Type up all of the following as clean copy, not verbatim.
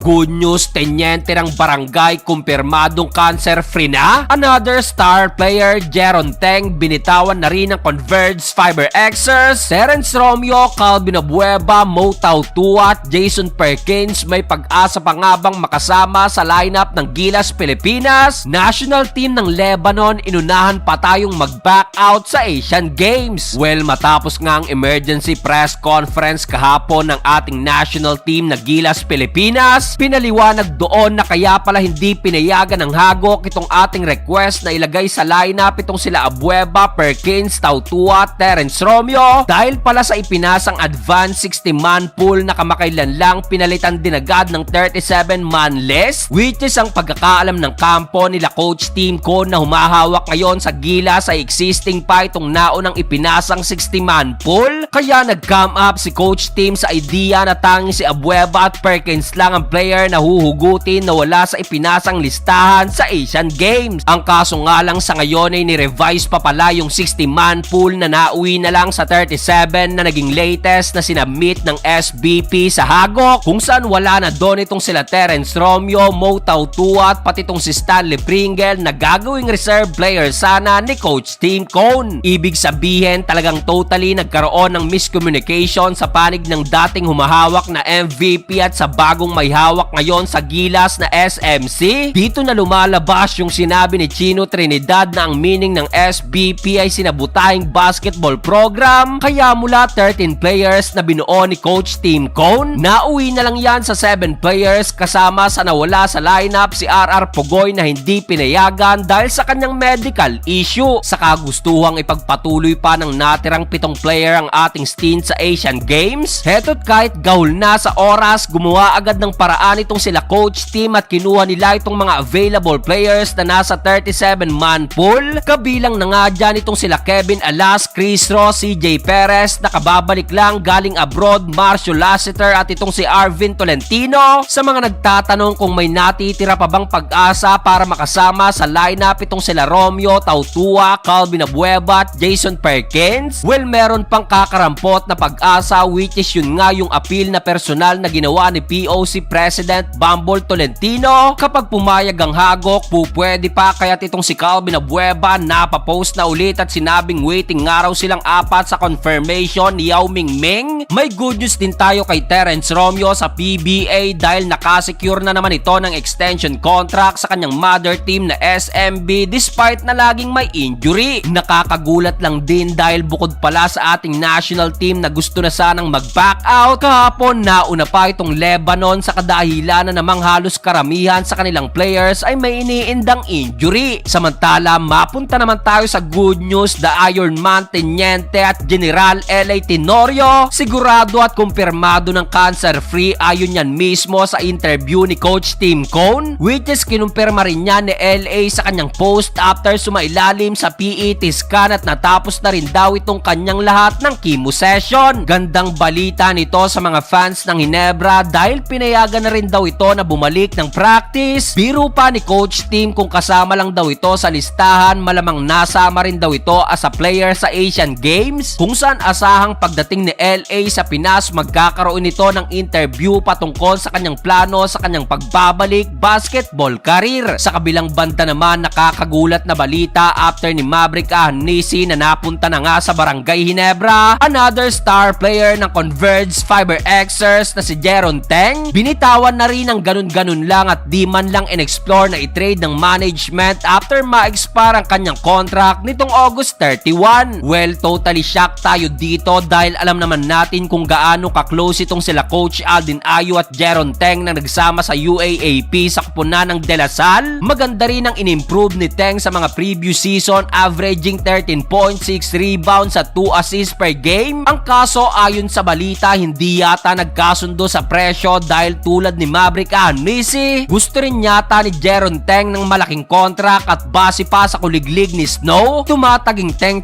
good news, tenyente ng barangay kumpirmadong cancer-free na. Another star player, Jeron Teng, binitawan na rin ng Converge Fiber Xers. Terence Romeo, Calvin Abueva, Mo Tautua at Jason Perkins may pag-asa pa nga bang makasama sa lineup ng Gilas Pilipinas. National team ng Lebanon, inunahan pa tayong mag-back out sa Asian Games. Well, matapos nga ang emergency press conference kahapon ng ating national team na Gilas Pilipinas, pinaliwanag doon na kaya pala hindi pinayagan ng Hagok itong ating request na ilagay sa lineup itong sila Abueva, Perkins, Tautua, Terence Romeo dahil pala sa ipinasang advanced 60-man pool na kamakailan lang pinalitan din agad ng 37-man list, which is ang pagkakaalam ng kampo nila Coach Team Cone na humahawak ngayon sa Gilas ay existing pa itong naunang ipinasang 60-man pool. Kaya nag-come up si Coach Team sa idea na tanging si Abueva at Perkins lang ang player na huhugutin na wala sa ipinasang listahan sa Asian Games. Ang kaso nga lang sa ngayon ay ni-revise pa pala yung 60-man pool na nauwi na lang sa 37 na naging latest na sinabmit ng SBP sa Hagok, kung saan wala na doon itong sila Terence Romeo, Mo Tautua at pati itong si Stanley Pringle na gagawing reserve player sana ni Coach Team Cone. Ibig sabihin talagang totally nagkaroon ng miscommunication sa panig ng dating humahawak na MVP at sa bagong may hawak ngayon sa Gilas na SMC. Dito na lumalabas yung sinabi ni Chino Trinidad na ang meaning ng SBP ay sinabutahing basketball program. Kaya mula 13 players na binuo ni Coach Team Cone, nauwi na lang yan sa 7 players kasama sa nawala sa lineup si RR Pugoy na hindi pinayagan dahil sa kanyang medical issue. Sa kagustuhang ipagpatuloy pa ng natirang 7 player ang ating stint sa Asian Games. Heto't kahit gahul na sa oras, gumawa agad ng paraan itong sila Coach Team at kinuha nila itong mga available players na nasa 37-man pool. Kabilang na nga dyan itong sila Kevin Alas, Chris Ross, CJ Perez na kababalik lang galing abroad, Marcio Lassiter at itong si Arvin Tolentino. Sa mga nagtatanong kung may natitira pa bang pag-asa para makasama sa lineup itong sila Romeo, Tautua, Calvin Abueva at Jason Perkins, well, meron pang kakarampot na pag-asa, which is yun nga yung appeal na personal na ginawa ni POC President Bambol Tolentino. Kapag pumayag ang Hagok, pupwede pa, kaya't itong si Calvin Abueva napapost na ulit at sinabing waiting nga raw silang 4 sa confirmation ni Yao Mingming. May good news din tayo kay Terence Romeo sa PBA dahil nakasecure na naman ito ng extension contract sa kanyang mother team na SMB despite na laging may injury. Nakakagulat lang din dahil bukod pala sa ating national team na gusto na sanang mag-back out, kahapon nauna pa itong Lebanon sa kadahilan na namang halos karamihan sa kanilang players ay may iniindang injury. Samantala, mapunta naman tayo sa good news, the Iron Man Teniente at General L.A. Tenorio sigurado at kumpirmado ng cancer-free ayon yan mismo sa interview ni Coach Team Cone, which is kinumpirma rin niya ni L.A. sa kanyang post after sumailalim sa PET scan at natapos na rin daw itong kanyang lahat ng chemo session. Gandang balita nito sa mga fans ng Ginebra dahil pinayagan na rin daw ito na bumalik ng practice. Biro pa ni Coach Team kung kasama lang daw ito sa listahan, malamang nasama rin daw ito as a player sa Asian Games, kung saan asahang pagdating ni LA sa Pinas magkakaroon ito ng interview patungkol sa kanyang plano sa kanyang pagbabalik basketball career. Sa kabilang banda naman, nakakagulat na balita after ni Maverick Ahnisi na napunta na nga sa Barangay Ginebra, another star player ng Converge Fiber Xers na si Jeron Teng, binitawan na rin ng ganun-ganun lang at di man lang in-explore na i-trade ng management after ma-expire ang kanyang contract nitong August 31. Well, totally shocked tayo dito dahil alam naman natin kung gaano ka-close itong sila Coach Aldin Ayo at Jeron Teng na nagsama sa UAAP sa kupunan ng De La Salle. Maganda rin ang in-improve ni Teng sa mga previous season, averaging 13.6 rebounds at 2 assists per game. Ang kaso, ayon sa balita, hindi yata nagkasundo sa presyo dahil tulad ni Maverick Ahnisi, gusto rin yata ni Jeron Teng ng malaking contract at base pa sa kuliglig ni Snow, tumataging Teng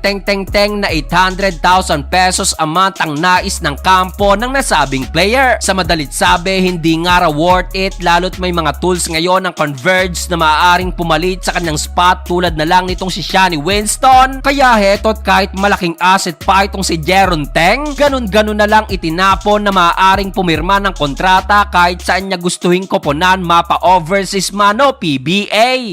na 800,000 pesos a month ang nais ng kampo ng nasabing player. Sa madalit sabi, hindi nga raw worth it lalo't may mga tools ngayon ng Converge na maaaring pumalit sa kanyang spot tulad na lang nitong si Shani Winston. Kaya heto't kahit malaking asset pa itong si Jeron Teng, ganun-ganun na lang itinapon na maaaring pumirma ng kontrata kahit sa saan niya gustuhin koponan mapa overseas mano PBA.